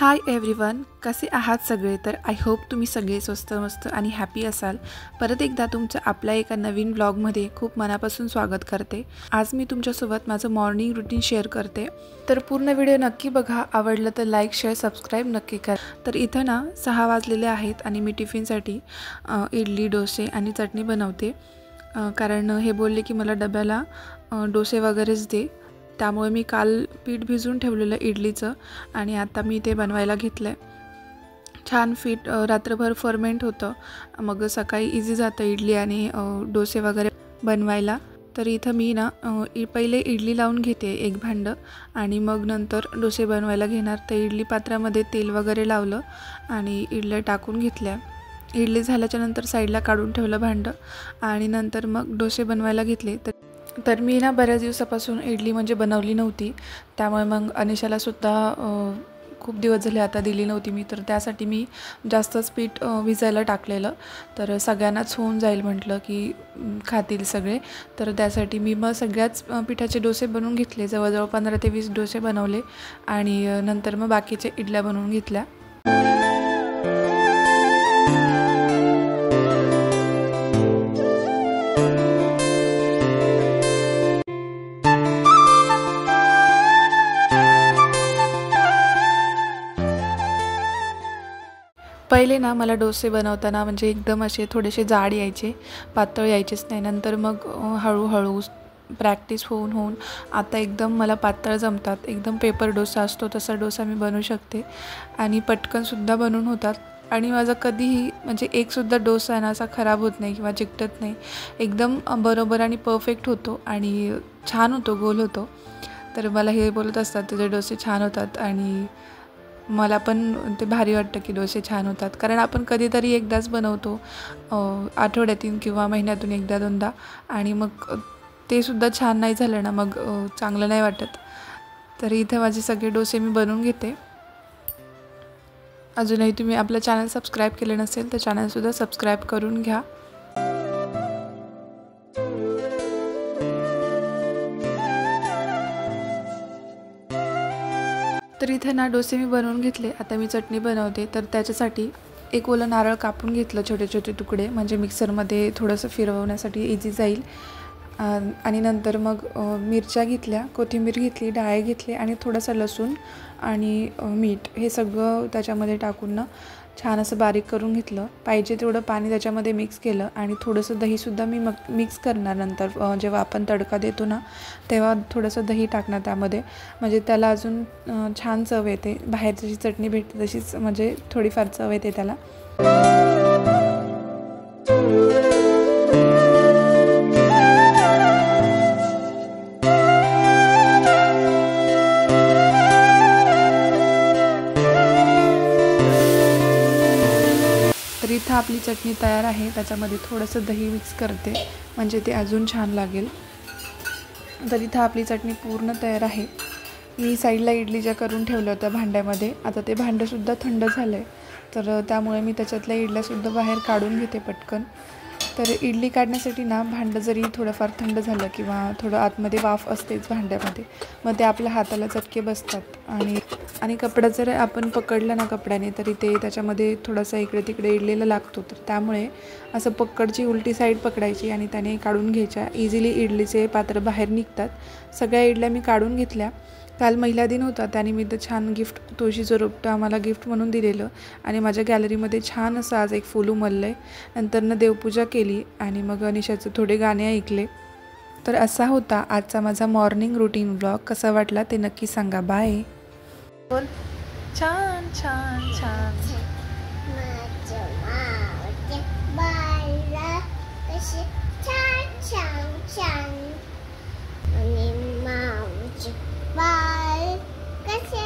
Hi everyone, कसे आहात सगळे? तर आय होप तुम्ही सगळे स्वस्त मस्त आणि हॅपी असाल। परत एकदा तुमचं आपल्या एका नवीन व्लॉगमध्ये खूप मनापासून स्वागत करते। आज मी तुमच्यासोबत माझं मॉर्निंग रुटीन शेअर करते, तर पूर्ण व्हिडिओ नक्की बघा। आवडलं तर लाईक शेअर सबस्क्राईब नक्की करा। तर इथं ना 6 वाजलेले आहेत आणि मी टिफिनसाठी इडली डोसे आणि चटणी बनवते, कारण हे बोलले की मला डब्याला डोसे वगैरेच दे। त्यामुळे मी काल पीठ भिजवून ठेवलेलं इडलीचं आणि आता मी ते बनवायला घेतलं। छान पीठ रात्रभर फर्मेंट होतं, मग सकाळी इझी जातं इडली आणि डोसे वगैरे बनवायला। तर इथं मी ना पहिले इडली लावून घेते एक भांडं आणि मग नंतर डोसे बनवायला घेणार। तर इडली पात्रामध्ये तेल वगैरे लावलं आणि इडल्या टाकून घेतल्या। इडली झाल्याच्या नंतर साईडला काढून ठेवलं भांडं आणि नंतर मग डोसे बनवायला घेतले। तर मी ना बऱ्याच दिवसापासून इडली म्हणजे बनवली नव्हती, त्यामुळे मग अनिशाला सुद्धा खूप दिवस झाले आता दिली नव्हती मी। तर त्यासाठी मी जास्तच पीठ भिजायला टाकलेलं, तर सगळ्यांनाच होऊन जाईल म्हटलं की खातील सगळे। तर त्यासाठी मी मग सगळ्याच पिठाचे डोसे बनवून घेतले, जवळजवळ 15 ते 20 डोसे बनवले आणि नंतर मग बाकीचे इडल्या बनवून घेतल्या। पहिले ना मला डोसे बनवताना म्हणजे एकदम असे थोडेसे जाड यायचे, पातळ यायचेच नाही। नंतर मग हळूहळू प्रॅक्टिस होऊन आता एकदम मला पातळ जमतात। एकदम पेपर डोसा असतो तसा डोसा मी बनवू शकते आणि पटकनसुद्धा बनवून होतात। आणि माझा कधीही म्हणजे एकसुद्धा डोसा ना असा खराब होत नाही किंवा चिकटत नाही, एकदम बरोबर आणि परफेक्ट होतो आणि छान होतो, गोल होतो। तर मला हे बोलत असतात तुझे डोसे छान होतात आणि मला पण ते भारी वाटतं की डोसे छान होतात, कारण आपण कधीतरी एकदाच बनवतो, आठवड्यातून किंवा महिन्यातून एकदा दोनदा, आणि मग ते सुद्धा छान नाही झालं ना मग चांगलं नाही वाटत। तर इथे माझे सगळे डोसे मी बनवून घेते। अजूनही तुम्ही आपलं चॅनल सबस्क्राईब केले नसेल तर चॅनलसुद्धा सबस्क्राईब करून घ्या। तर इथे ना डोसे मी बनवून घेतले, आता मी चटणी बनवते। तर त्याच्यासाठी एक ओलं नारळ कापून घेतलं छोटे छोटे तुकडे, म्हणजे मिक्सरमध्ये थोडंसं फिरवण्यासाठी इझी जाईल। आणि नंतर मग मिरच्या घेतल्या, कोथिंबीर घेतली, डाळे घेतले आणि थोडंसं लसूण आणि मीठ हे सगळं त्याच्यामध्ये टाकून ना छान असं बारीक करून घेतलं। पाहिजे तेवढं पाणी त्याच्यामध्ये मिक्स केलं आणि थोडंसं दहीसुद्धा मी मिक्स करणार नंतर, जेव्हा आपण तडका देतो ना तेव्हा थोडंसं दही टाकणार त्यामध्ये, म्हणजे त्याला अजून छान चव येते। बाहेर जशी चटणी भेटते तशीच म्हणजे थोडीफार चव येते त्याला। तर इथं आपली चटणी तयार आहे, त्याच्यामध्ये थोडंसं दही मिक्स करते म्हणजे ते अजून छान लागेल। तर इथं आपली चटणी पूर्ण तयार आहे। मी साईडला इडली ज्या करून ठेवल्या होत्या भांड्यामध्ये, आता ते भांडंसुद्धा थंड झालं आहे, तर त्यामुळे मी त्याच्यातल्या इडल्यासुद्धा बाहेर काढून घेते पटकन। तर इडली काढण्यासाठी ना भांडं जरी थोडंफार थंड झालं किंवा थोडं आतमध्ये वाफ असतेच भांड्यामध्ये, मग ते आपल्या हाताला चटके बसतात आणि कपडा जर आपण पकडला ना कपड्याने तरी ते त्याच्यामध्ये थोडासा इकडे तिकडे इडलीला लागतो। तर त्यामुळे असं पकडची उलटी साईड पकडायची आणि त्याने काढून घ्यायच्या, इझिली इडलीचे पात्र बाहेर निघतात। सगळ्या इडल्या मी काढून घेतल्या। काल महिला दिन होता, त्यानिमित्त छान गिफ्ट तुळशीचं रोपटं आम्हाला गिफ्ट म्हणून दिलेलं आणि माझ्या गॅलरीमध्ये छान असं आज एक फूल उमललं आहे। नंतरनं देवपूजा केली आणि मग अनिशाचे थोडे गाणे ऐकले। तर असा होता आजचा माझा मॉर्निंग रुटीन व्लॉग। कसा वाटला ते नक्की सांगा। बाय। बोल छान छान छान। बाल कसे